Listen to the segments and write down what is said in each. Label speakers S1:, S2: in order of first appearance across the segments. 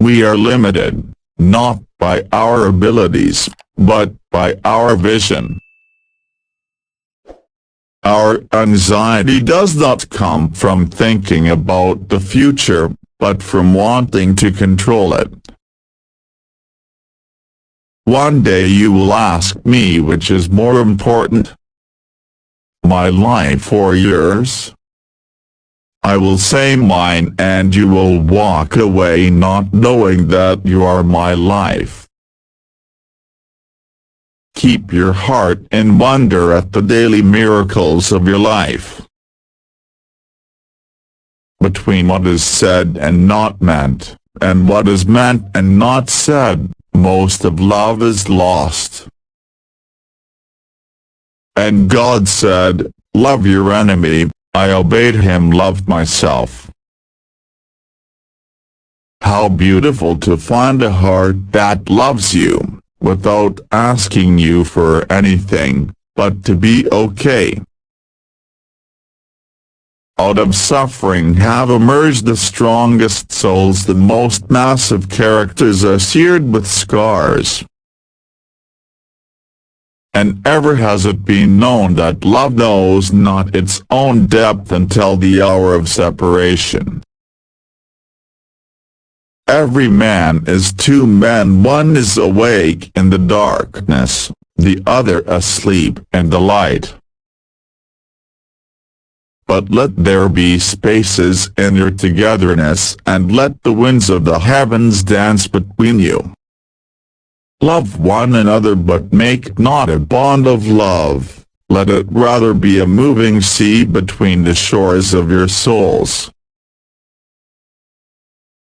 S1: We are limited, not by our abilities, but by our vision. Our anxiety does not come from thinking about the future, but from wanting to control it. One day you will ask me which is more important, my life or yours? I will say mine, and you will walk away not knowing that you are my life. Keep your heart in wonder at the daily miracles of your life. Between what is said and not meant, and what is meant and not said, most of love is lost. And God said, "Love your enemy." I obeyed him, loved myself. How beautiful to find a heart that loves you, without asking you for anything, but to be okay. Out of suffering have emerged the strongest souls. The most massive characters are seared with scars. And ever has it been known that love knows not its own depth until the hour of separation. Every man is two men, one is awake in the darkness, the other asleep in the light. But let there be spaces in your togetherness, and let the winds of the heavens dance between you. Love one another, but make not a bond of love, let it rather be a moving sea between the shores of your souls.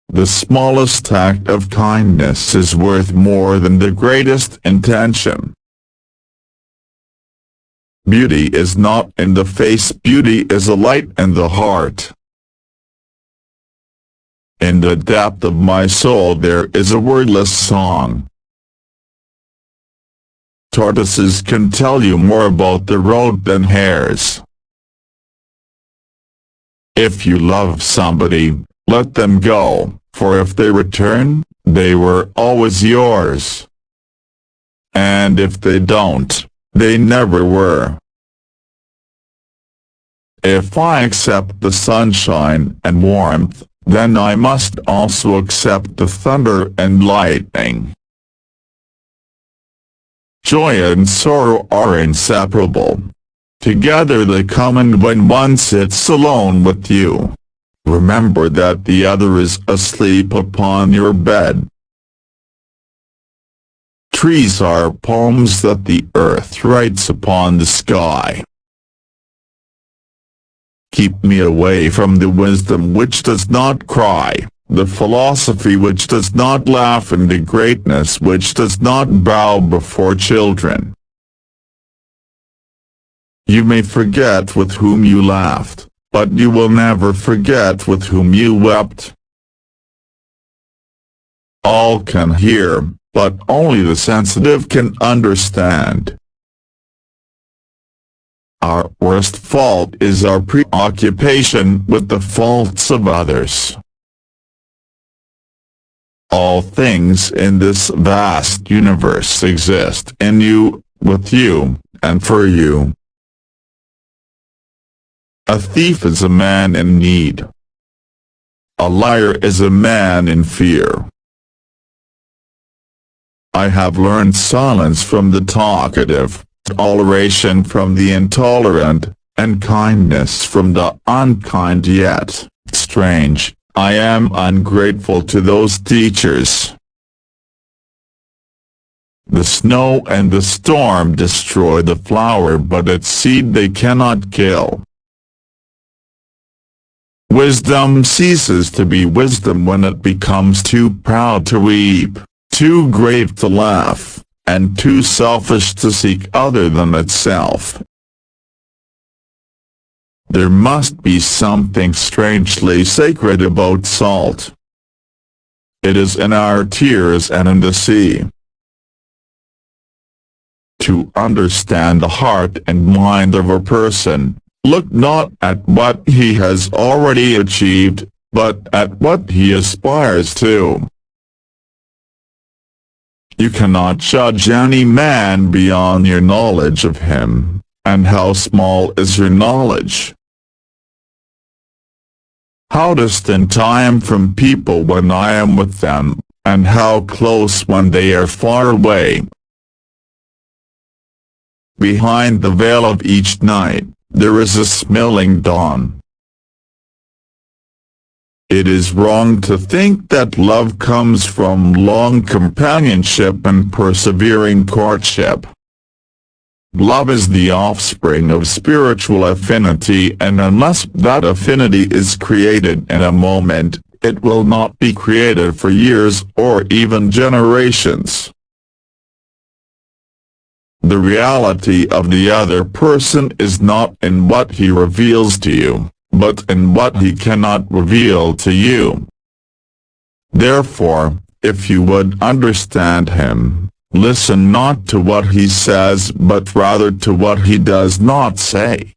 S1: The smallest act of kindness is worth more than the greatest intention. Beauty is not in the face, beauty is a light in the heart. In the depth of my soul there is a wordless song. Tortoises can tell you more about the road than hares. If you love somebody, let them go, for if they return, they were always yours. And if they don't, they never were. If I accept the sunshine and warmth, then I must also accept the thunder and lightning. Joy and sorrow are inseparable. Together they come, and when one sits alone with you, remember that the other is asleep upon your bed. Trees are poems that the earth writes upon the sky. Keep me away from the wisdom which does not cry, the philosophy which does not laugh, and the greatness which does not bow before children. You may forget with whom you laughed, but you will never forget with whom you wept. All can hear, but only the sensitive can understand. Our worst fault is our preoccupation with the faults of others. All things in this vast universe exist in you, with you, and for you. A thief is a man in need. A liar is a man in fear. I have learned silence from the talkative, toleration from the intolerant, and kindness from the unkind. Yet, strange, I am ungrateful to those teachers. The snow and the storm destroy the flower, but its seed they cannot kill. Wisdom ceases to be wisdom when it becomes too proud to weep, too grave to laugh, and too selfish to seek other than itself. There must be something strangely sacred about salt. It is in our tears and in the sea. To understand the heart and mind of a person, Look not at what he has already achieved, but at what he aspires to. You cannot judge any man beyond your knowledge of him, and how small is your knowledge? How distant I am from people when I am with them, and how close when they are far away. Behind the veil of each night, there is a smiling dawn. It is wrong to think that love comes from long companionship and persevering courtship. Love is the offspring of spiritual affinity, and unless that affinity is created in a moment, it will not be created for years or even generations. The reality of the other person is not in what he reveals to you, but in what he cannot reveal to you. Therefore, if you would understand him, listen not to what he says but rather to what he does not say.